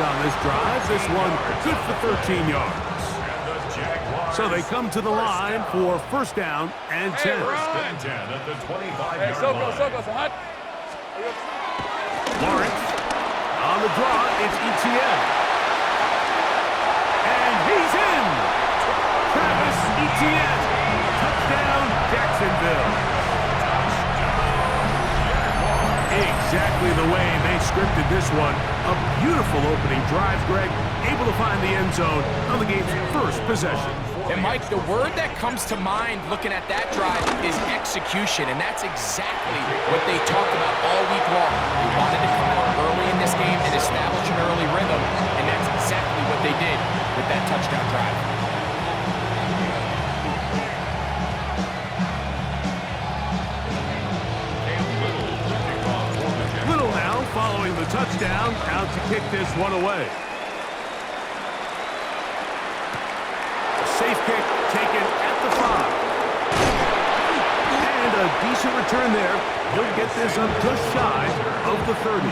on this drive. This one good for 13 yards. So they come to the line for first down and 10. First and 10 at the 25-yard line. Lawrence on the draw. It's ETN. And he's in. Travis Etienne. Touchdown, Jacksonville. Exactly the way they scripted this one. A beautiful opening drive, Greg. Able to find the end zone on the game's first possession. And, Mike, the word that comes to mind looking at that drive is execution, and that's exactly what they talked about all week long. They wanted to come out early in this game and establish an early rhythm, and that's exactly what they did with that touchdown drive. Little now following the touchdown, out to kick this one away. Safe kick taken at the 5. And a decent return there. He'll get this up just shy of the 30.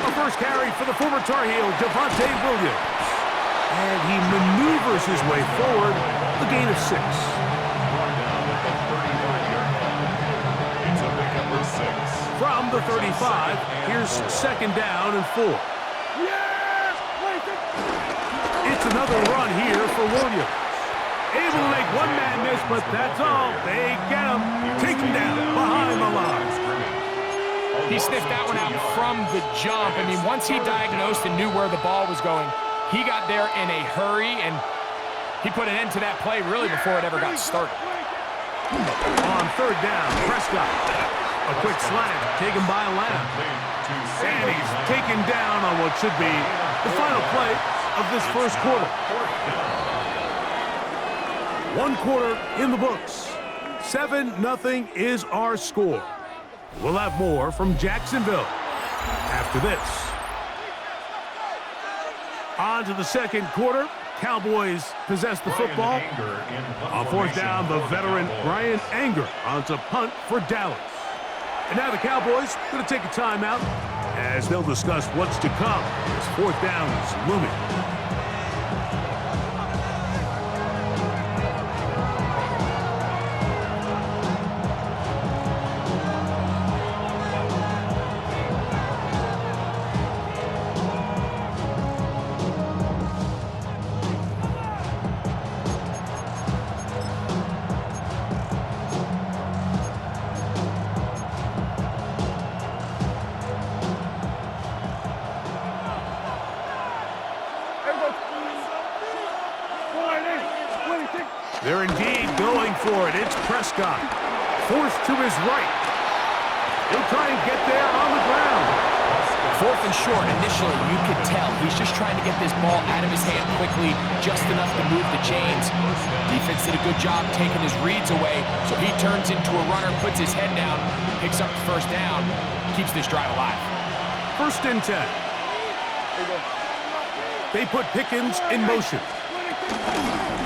A first carry for the former Tar Heel, Javonte Williams. And he maneuvers his way forward, the gain of 6. From the 35, here's second down and 4. It's another run here for Williams. Able to make one man miss, but that's all. They get him. Take him down behind the line. He sniffed that one out from the jump. I mean, once he diagnosed and knew where the ball was going, he got there in a hurry, and he put an end to that play really before it ever got started. On third down, Prescott. A quick slant taken by Lamb. And he's taken down on what should be the final play of this first quarter. 1 quarter in the books. 7-0 is our score. We'll have more from Jacksonville after this. On to the second quarter. Cowboys possess the football. On fourth down, the veteran Bryan Anger on to punt for Dallas. And now the Cowboys going to take a timeout as they'll discuss what's to come as fourth down is looming. They're indeed going for it. It's Prescott. Forced to his right. He'll try and get there on the ground. Fourth and short. Initially, you could tell he's just trying to get this ball out of his hand quickly, just enough to move the chains. Defense did a good job taking his reads away, so he turns into a runner, puts his head down, picks up the first down, keeps this drive alive. First and 10. They put Pickens in motion.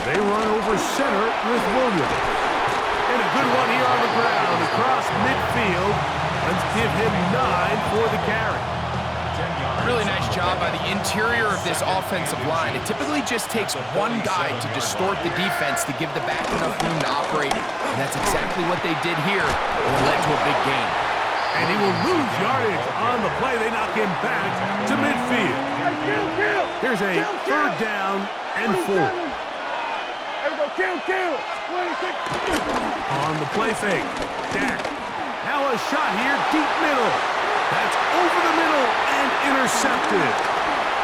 They run over center with Williams. And a good one here on the ground across midfield. Let's give him 9 for the carry. Really nice job by the interior of this offensive line. It typically just takes one guy to distort the defense to give the back enough room to operate. And that's exactly what they did here, and it led to a big gain. And he will lose yardage on the play. They knock him back to midfield. Here's a third down and 4. On the play fake. Dak. Now a shot here, deep middle. That's over the middle and intercepted.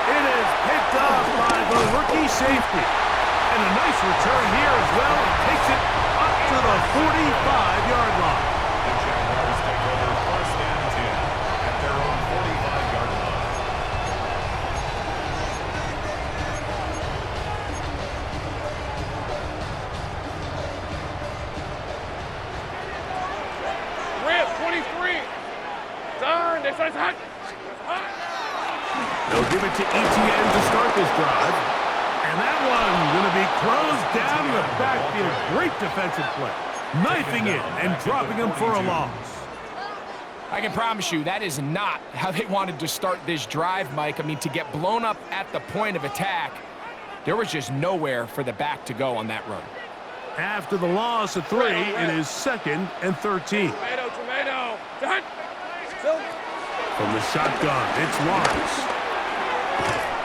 It is picked off by the rookie safety. And a nice return here as well. It takes it up to the 45-yard line. The Jaguars take over first and 10 at their own 45-yard line. They'll give it to Etienne to start this drive. And that one going to be closed down in the backfield. Great defensive play. Knifing it and dropping him for a loss. I can promise you that is not how they wanted to start this drive, Mike. I mean, to get blown up at the point of attack, there was just nowhere for the back to go on that run. After the loss of 3, it is 2nd and 13. From the shotgun, it's Lawrence.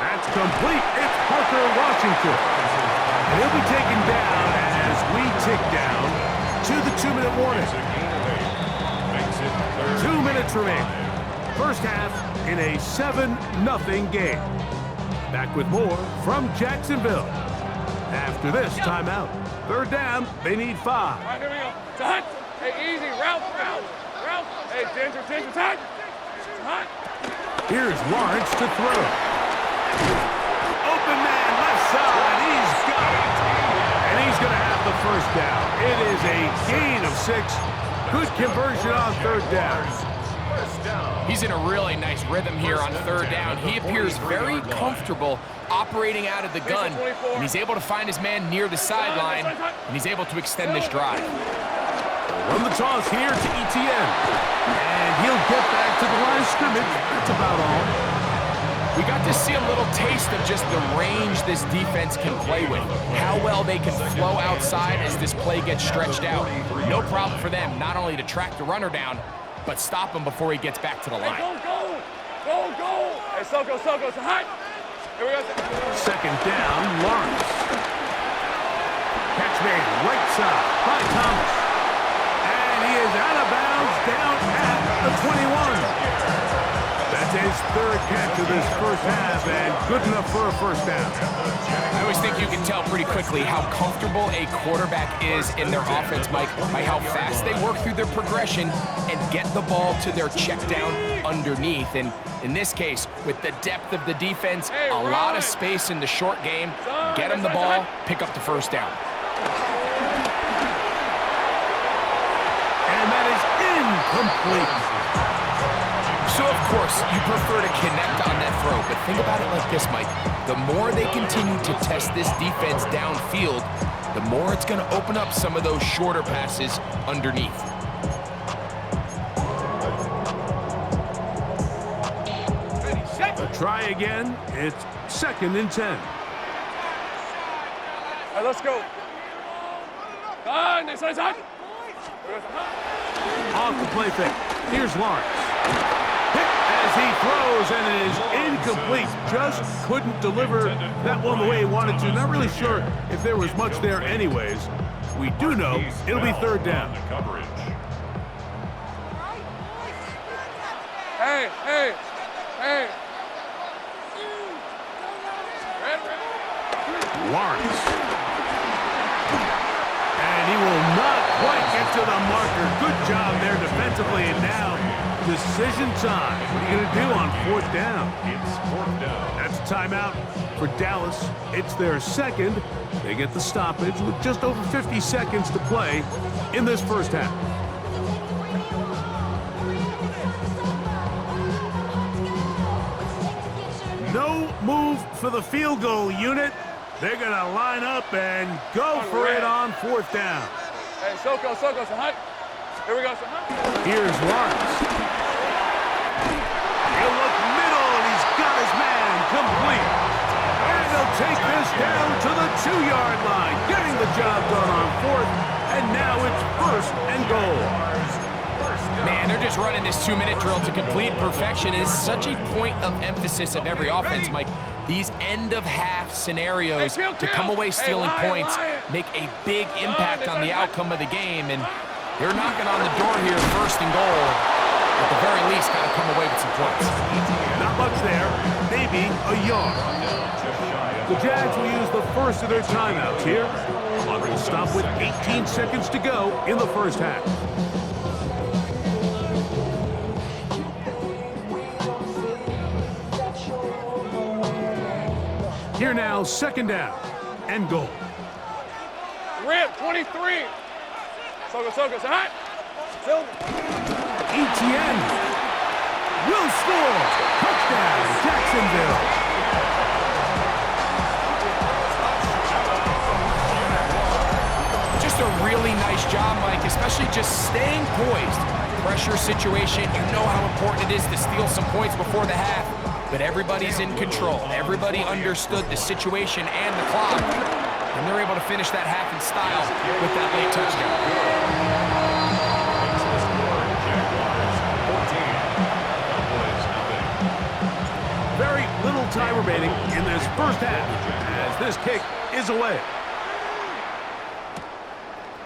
That's complete. It's Parker Washington. And he'll be taken down as we tick down to the 2-minute warning. 2 minutes remaining. First half in a 7-0 game. Back with more from Jacksonville. After this timeout. 3rd down, they need 5. All right, here we go. To Hunt. Hey, easy. Route. Hey, Ginger, tight. Hunt. Here's Lawrence to throw. Open man, left side. He's got it. And he's going to have the first down. It is a gain of 6. Good conversion on 3rd down. He's in a really nice rhythm here on 3rd down. He appears very comfortable operating out of the gun, and he's able to find his man near the sideline, and he's able to extend this drive. Run the toss here to Etienne. And he'll get back to the line of scrimmage. That's about all. We got to see a little taste of just the range this defense can play with. How well they can flow outside as this play gets stretched out. No problem for them not only to track the runner down, but stop him before he gets back to the line. Go. Hey, Soko, it's a hot. Here we go. 2nd down, Lawrence. Catch made right side by Thomas. And he is out of bounds down at the 21. That's his 3rd catch of this first half, and good enough for a first down. I always think you can tell pretty quickly how comfortable a quarterback is in their offense, Mike, by how fast they work through their progression and get the ball to their check down underneath. And in this case, with the depth of the defense, a lot of space in the short game, get them the ball, pick up the first down. And that is incomplete. So, of course, you prefer to connect on that throw, but think about it like this, Mike. The more they continue to test this defense downfield, the more it's going to open up some of those shorter passes underneath. A try again. It's 2nd and 10. All right, let's go. Next side's hot. Off the play fake. Here's Lawrence. Hit as he throws, and it is incomplete. Just couldn't deliver that one the way he wanted to. Not really sure if there was much there anyways. We do know it'll be 3rd down. Hey. Lawrence. And he will not quite get to the marker. Good job there defensively, and now decision time. What are you going to do on 4th down? It's 4th down. That's a timeout for Dallas. It's their 2nd. They get the stoppage with just over 50 seconds to play in this first half. No move for the field goal unit. They're going to line up and go for it on 4th down. Hey, Soko, it's a hot. Here we go, Here's Lawrence. He'll look middle, and he's got his man complete. And they'll take this down to the 2-yard line, getting the job done on 4th, and now it's 1st and goal. Man, they're just running this 2-minute drill to complete perfection. It is such a point of emphasis of every offense, Mike. These end-of-half scenarios to come away stealing points make a big impact on the outcome of the game, and they're knocking on the door here, 1st and goal. At the very least, got to come away with some points. Not much there, maybe a yard. The Jags will use the first of their timeouts here. Clock will stop with 18 seconds to go in the first half. Here now, 2nd down and goal. Rip, 23. Soko, it's hot. Etienne. will score. Touchdown, Jacksonville. Just a really nice job, Mike, especially just staying poised. Pressure situation, you know how important it is to steal some points before the half, but everybody's in control. Everybody understood the situation and the clock, and they're able to finish that half in style with that late touchdown. Very little time remaining in this first half as this kick is away.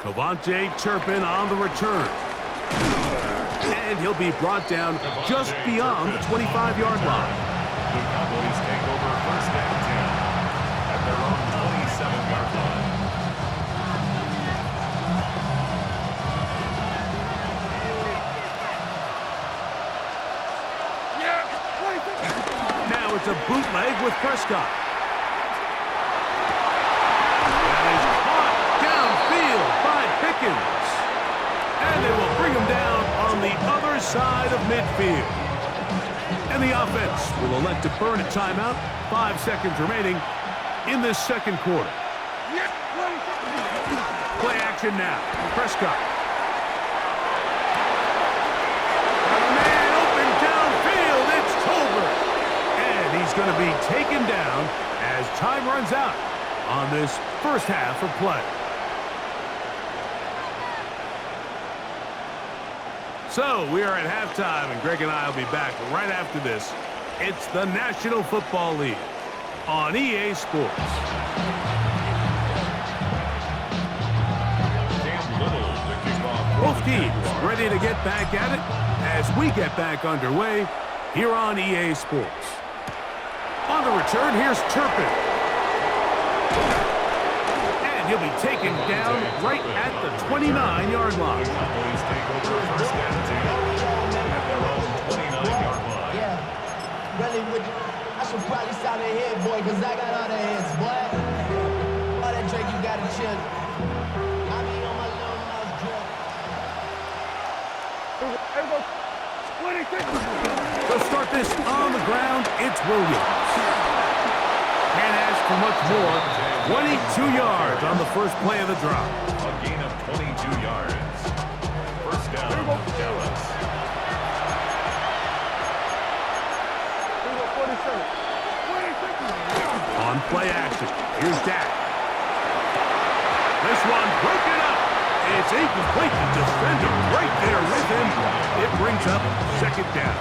KaVontae Turpin on the return. And he'll be brought down just beyond the 25-yard line. The Cowboys take over first and 10 at their own 27-yard line. Now it's a bootleg with Prescott. That is caught downfield by Pickens. And they will bring him down on the other side of midfield. And the offense will elect to burn a timeout. 5 seconds remaining in this second quarter. Play action now. Prescott. Got a man open downfield. It's Tolbert. And he's going to be taken down as time runs out on this first half of play. So we are at halftime, and Greg and I will be back right after this. It's the National Football League on EA Sports. Both teams ready to get back at it as we get back underway here on EA Sports. On the return, here's Turpin. And he'll be taken down right at the 29-yard line. Cowboys take over first and 10 at their own 29-yard line. Yeah, really, I should probably sound a head, boy, because I got all the heads, boy. All that Drake, you got to chill. I mean, on my little mouse drip. They'll start this on the ground. It's Williams. Can't ask for much more. 22 yards on the first play of the drop. A gain of 22 yards. First down, Dallas. On play action, here's Dak. This one broken up. It's incomplete. The defender right there with him. It brings up second down.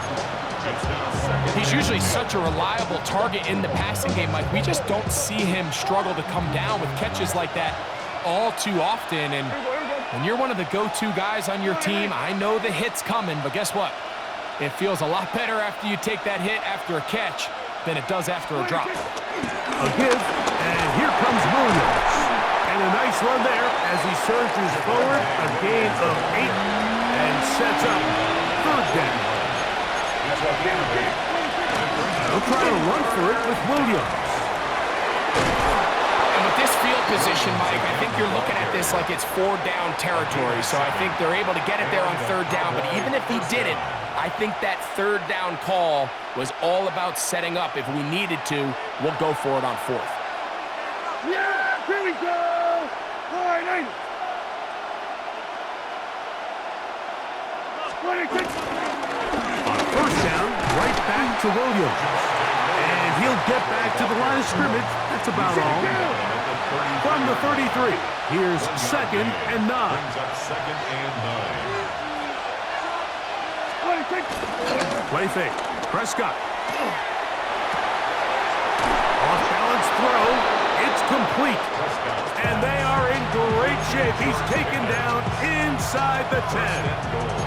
He's usually such a reliable target in the passing game, Mike. We just don't see him struggle to come down with catches like that all too often. And when you're one of the go-to guys on your team, I know the hit's coming, but guess what? It feels a lot better after you take that hit after a catch than it does after a drop. A give, and here comes Williams. And a nice run there as he surges forward. A gain of 8 and sets up third down. They'll try to run for it with Williams. And with this field position, Mike, I think you're looking at this like it's 4-down territory. So I think they're able to get it there on third down. But even if he didn't, I think that third down call was all about setting up. If we needed to, we'll go for it on fourth. Yeah, here we go. All right, On first down, right back to Williams. And he'll get back to the line of scrimmage. That's about all. From the 33, here's second and 9. Brings up second and 9. Play fake. Prescott. Off-balance throw. It's complete. And they are in great shape. He's taken down inside the 10.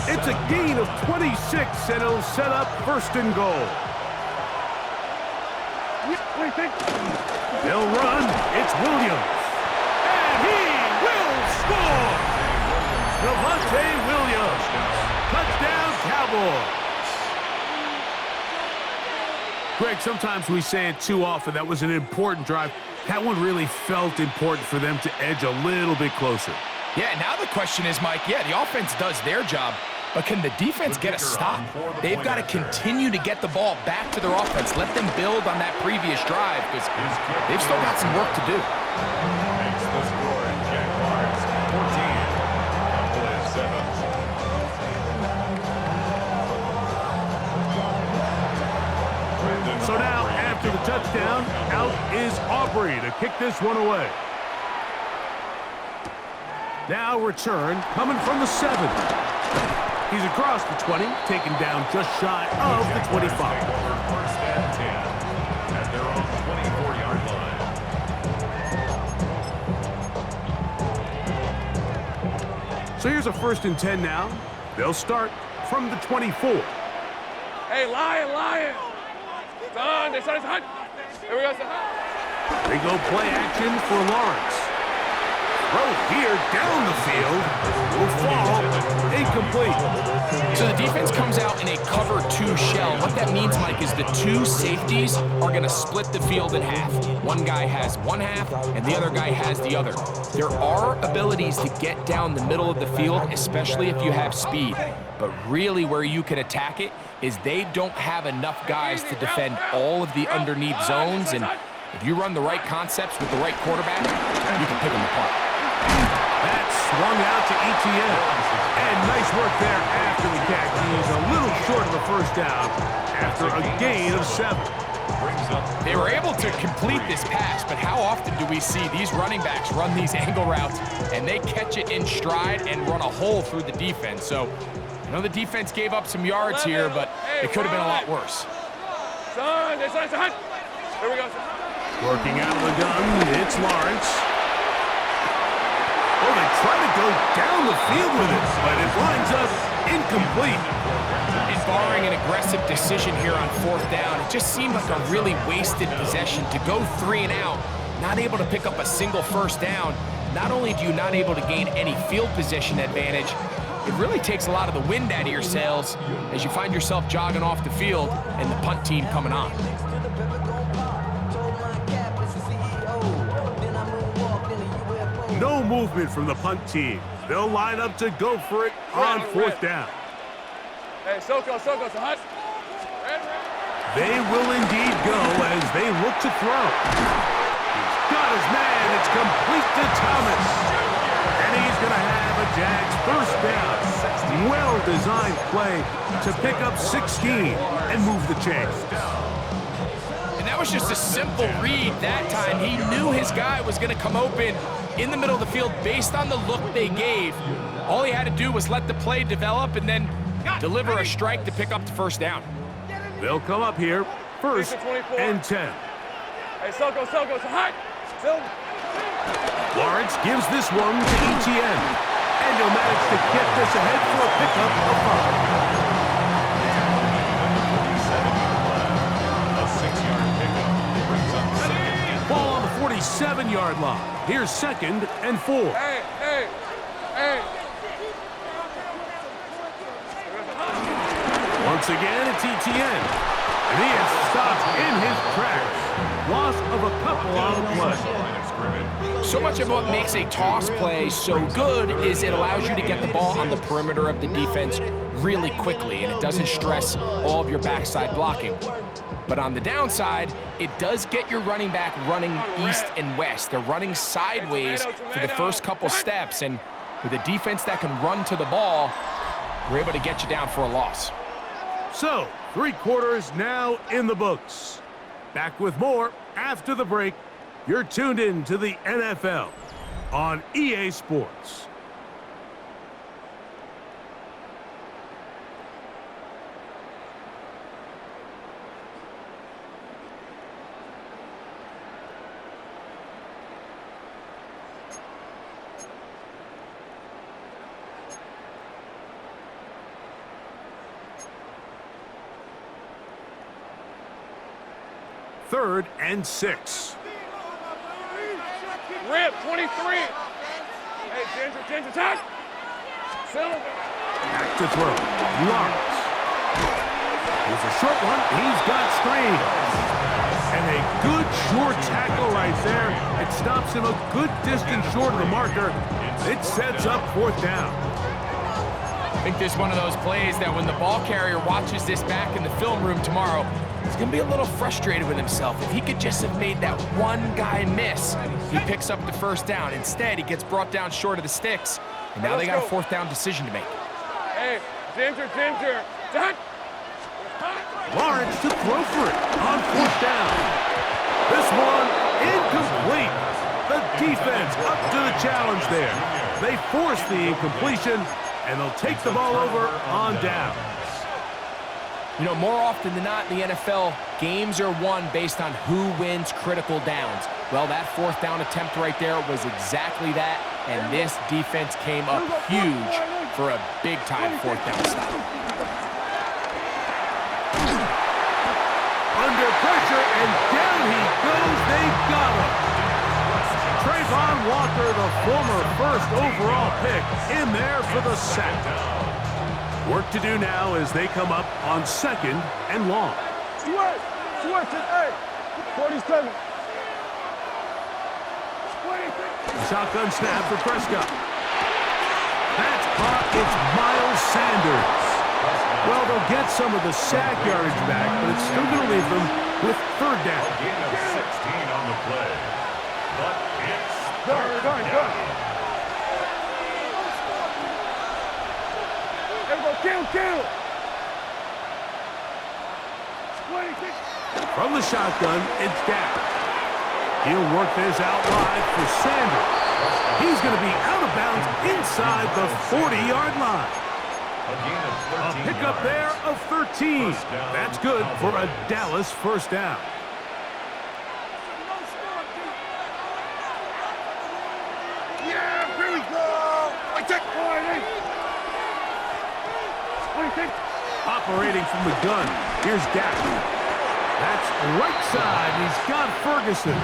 It's a gain of 26, and it'll set up first and goal. They'll run. It's Williams. And he will score! Javonte Williams. Touchdown, Cowboys. Greg, sometimes we say it too often. That was an important drive. That one really felt important for them to edge a little bit closer. Yeah, now the question is, Mike, yeah, the offense does their job, But can the defense get a stop? They've got to continue to get the ball back to their offense. Let them build on that previous drive because they've still got some work to do. Makes the score in Jaguars 14, Cowboys 7. So now, after the touchdown, out is Aubrey to kick this one away. Now return coming from the 7. He's across the 20, taken down just shy of the 25. First and 10 at their own 24-yard line. So here's a 1st and 10 now. They'll start from the 24. Hey, Lion! Son, this is hot. Here we go, son. They go play action for Lawrence. Throw here down the field. Will fall incomplete. So the defense comes out in a cover 2 shell. What that means, Mike, is the 2 safeties are going to split the field in half. One guy has one half, and the other guy has the other. There are abilities to get down the middle of the field, especially if you have speed. But really where you can attack it is they don't have enough guys to defend all of the underneath zones. And if you run the right concepts with the right quarterback, you can pick them apart. That's swung out to ETN. And nice work there after the catch. He's a little short of a first down after a gain of 7. They were able to complete this pass, but how often do we see these running backs run these angle routes and they catch it in stride and run a hole through the defense? So, I know the defense gave up some yards here, but it could have been a lot worse. Son, this is hot. Here we go, son. Working out of the gun, it's Lawrence. Oh, they try to go down the field with it, but it lines up incomplete. And barring an aggressive decision here on 4th down, it just seemed like a really wasted possession to go 3 and out, not able to pick up a single first down. Not only do you not able to gain any field position advantage, it really takes a lot of the wind out of your sails as you find yourself jogging off the field and the punt team coming on. No movement from the punt team. They'll line up to go for it on 4th down. Hey, Soko, so hot. They will indeed go as they look to throw. He's got his man. It's complete to Thomas. And he's going to have a Jags first down. Well-designed play to pick up 16 and move the chains. And that was just a simple read that time. He knew his guy was going to come open in the middle of the field based on the look they gave. All he had to do was let the play develop and then deliver a strike to pick up the first down. They'll come up here, 1st and 10. Hey, Soko, so hot. Lawrence gives this one to ETN. And he'll manage to get this ahead for a pickup of 5. A 6-yard pickup brings up 2nd. Ball on the 47-yard line. Here's 2nd and 4. Hey. Once again, it's ETN. And he is stopped in his tracks. Loss of a couple on the play. So much of what makes a toss play so good is it allows you to get the ball on the perimeter of the defense really quickly, and it doesn't stress all of your backside blocking. But on the downside, it does get your running back running east and west. They're running sideways for the first couple steps, and with a defense that can run to the ball, we're able to get you down for a loss. So, 3 quarters now in the books. Back with more after the break. You're tuned in to the NFL on EA Sports. Third and 6. Rip, 23. Hey, Ginger, attack. Silver. Back to throw. Lawrence. Here's a short one. He's got screen. And a good short tackle right there. It stops him a good distance short of the marker. It sets up 4th down. think this is one of those plays that when the ball carrier watches this back in the film room tomorrow, he's going to be a little frustrated with himself. If he could just have made that one guy miss, he picks up the first down. Instead, he gets brought down short of the sticks, and now they got a fourth down decision to make. Hey, Ginger. Done. Lawrence to throw for it on fourth down. This one incomplete. The defense up to the challenge there. They force the incompletion, and they'll take the ball over on down. You know, more often than not in the NFL, games are won based on who wins critical downs. Well, that fourth down attempt right there was exactly that, and this defense came up huge for a big-time fourth down stop. Under pressure, and down he goes. They got him. Trayvon Walker, the former first overall pick, in there for the sack. Work to do now as they come up on second and long. Switch it, hey. 47. Shotgun snap for Prescott. That's caught. It's Miles Sanders. Well, they'll get some of the sack yardage back, but it's still going to leave them with third down. A gain of 16 on the play. But it's third down. Kill. From the shotgun, it's Dak. He'll work this out wide for Sanders. He's going to be out of bounds inside the 40-yard line. A pickup there of 13. That's good for a Dallas first down. Yeah, here we go. Operating from the gun, here's Dak. That's right side. He's got Ferguson.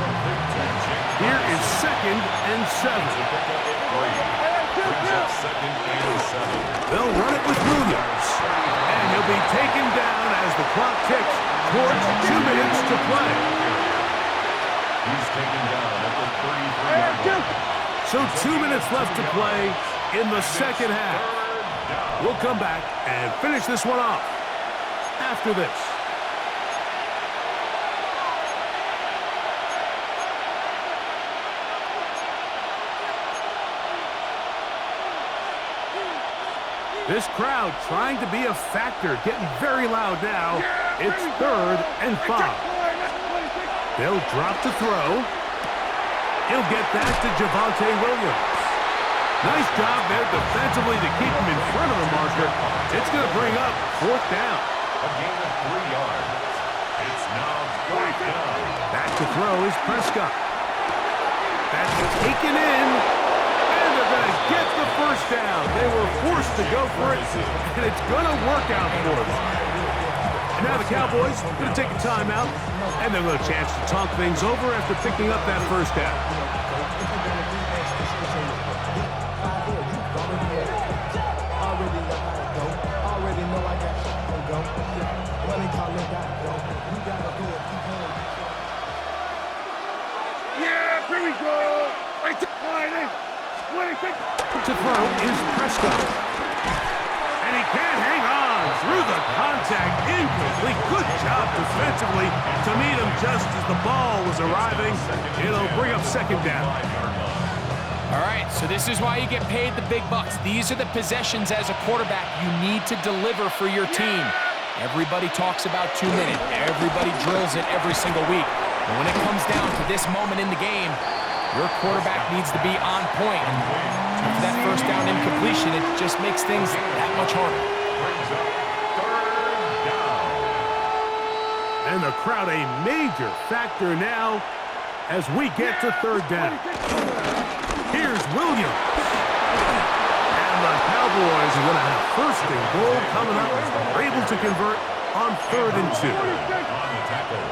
Here is second and 7. They'll run it with Williams. And he'll be taken down as the clock ticks towards 2 minutes to play. He's taken down at the 33-yard line. So 2 minutes left to play in the second half. We'll come back and finish this one off after this. This crowd trying to be a factor, getting very loud now. It's third and 5. They'll drop to throw. He'll get that to Javonte Williams. Nice job there defensively to keep him in front of the marker. It's going to bring up fourth down. A gain of 3 yards. It's now fourth down. Back to throw is Prescott. That's taken in. And they're going to get the first down. They were forced to go for it, and it's going to work out for them. And now the Cowboys are going to take a timeout, and they'll have a chance to talk things over after picking up that first down. Yeah, here we go. To throw is Prescott. And he can't hang on through the contact. Incomplete. Good job defensively to meet him just as the ball was arriving. It'll bring up second down. All right, so this is why you get paid the big bucks. These are the possessions as a quarterback you need to deliver for your team. Everybody talks about 2 minutes. Everybody drills it every single week. But when it comes down to this moment in the game, your quarterback needs to be on point. And after that first down incompletion, it just makes things that much harder. And the crowd a major factor now as we get to third down. Here's Williams. And the Cowboys are going to have first and goal coming up. They're able to convert on 3rd and 2. On the tackle.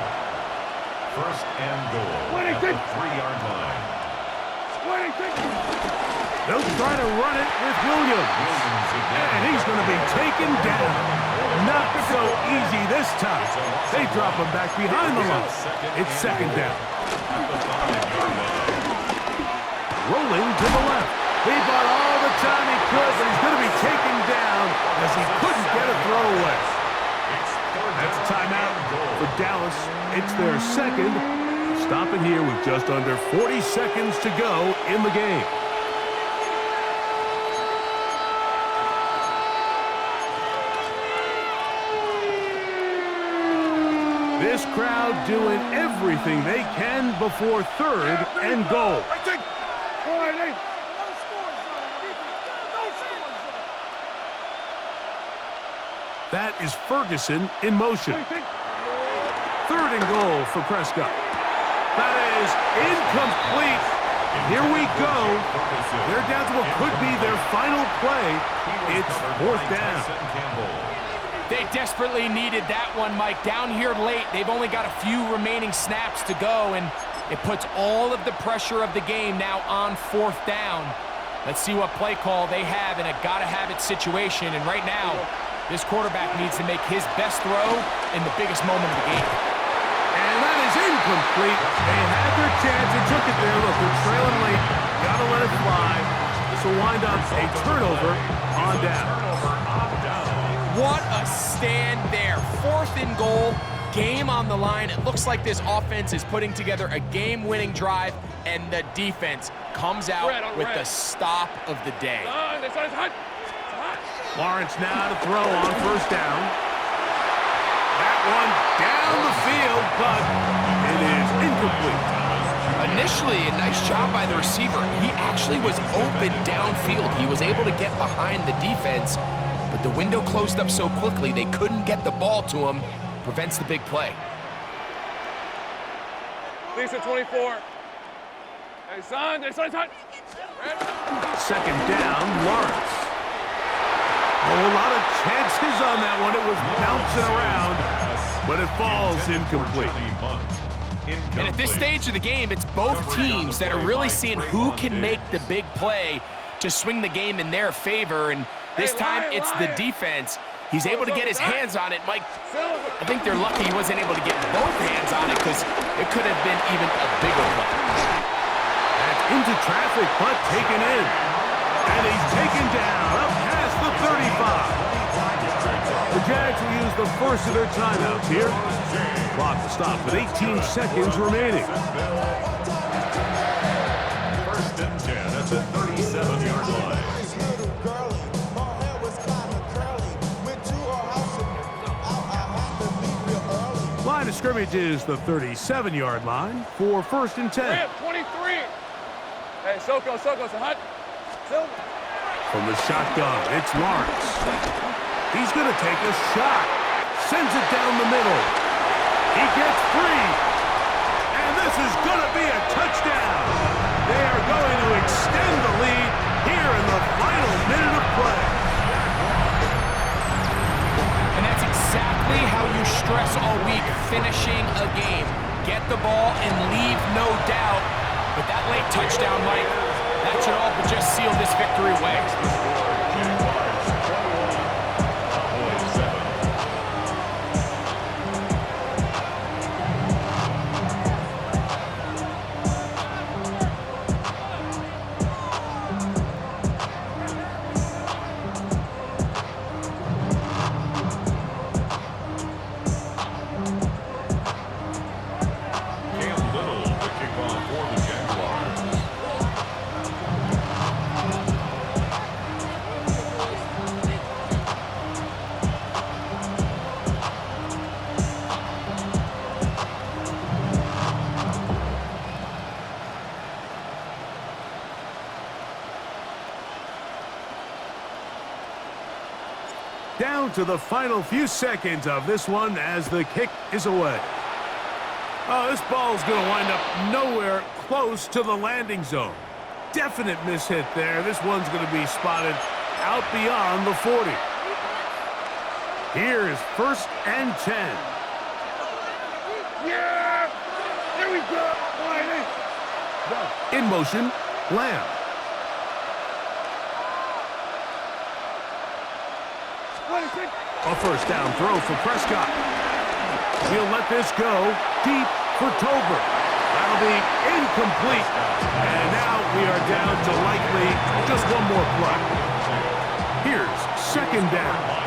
First and goal at the 3-yard line. They'll try to run it with Williams. And he's going to be taken down. Not so easy this time. They drop him back behind the line. It's second down. Rolling to the left. He bought all the time he could, but he's going to be taken down as he couldn't get a throw away. That's a timeout for Dallas. It's their second. Stop it here with just under 40 seconds to go in the game. This crowd doing everything they can before third and goal. That is Ferguson in motion. Third and goal for Prescott. That is incomplete. Here we go. They're down to what could be their final play. It's fourth down. They desperately needed that one, Mike. Down here late, they've only got a few remaining snaps to go, and it puts all of the pressure of the game now on fourth down. Let's see what play call they have in a gotta-have-it situation, and right now, this quarterback needs to make his best throw in the biggest moment of the game. And that is incomplete. They had their chance. They took it there. Look, they're trailing late. Gotta let it fly. This will wind up a turnover on down. What a stand there. Fourth and goal, game on the line. It looks like this offense is putting together a game-winning drive, and the defense comes out with the stop of the day. Lawrence now to throw on first down. That one down the field, but it is incomplete. Initially, a nice job by the receiver. He actually was open downfield. He was able to get behind the defense, but the window closed up so quickly they couldn't get the ball to him. Prevents the big play. Lisa 24. Hey, son. Second down, Lawrence. A lot of chances on that one. It was bouncing around, but it falls incomplete. And at this stage of the game, it's both teams that are really seeing who can make the big play to swing the game in their favor, and this time it's the defense. He's able to get his hands on it, Mike. I think they're lucky he wasn't able to get both hands on it because it could have been even a bigger play. That's into traffic, but taken in. And he's taken down up past the 35. The Jags will use the first of their timeouts here. Clock to stop with 18 seconds remaining. First and 10 at the 37-yard line. Line of scrimmage is the 37-yard line for first and 10. 23. Hey, Soko, so hot. From the shotgun, it's Lawrence. He's going to take a shot. Sends it down the middle. He gets free. And this is going to be a touchdown. They are going to extend the lead here in the final minute of play. And that's exactly how you stress all week, finishing a game. Get the ball and leave no doubt. But that late touchdown, Mike, that should all but just seal this victory away. Down to the final few seconds of this one as the kick is away. Oh, this ball's going to wind up nowhere close to the landing zone. Definite mishit there. This one's going to be spotted out beyond the 40. Here is first and 10. Yeah! There we go! In motion, Lamb. A first down throw for Prescott. He'll let this go deep for Tolbert. That'll be incomplete. And now we are down to likely just one more play. Here's second down.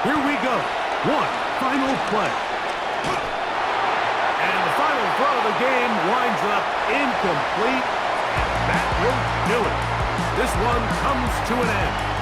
Here we go. One final play. And the final throw of the game winds up incomplete. And that will do it. This one comes to an end.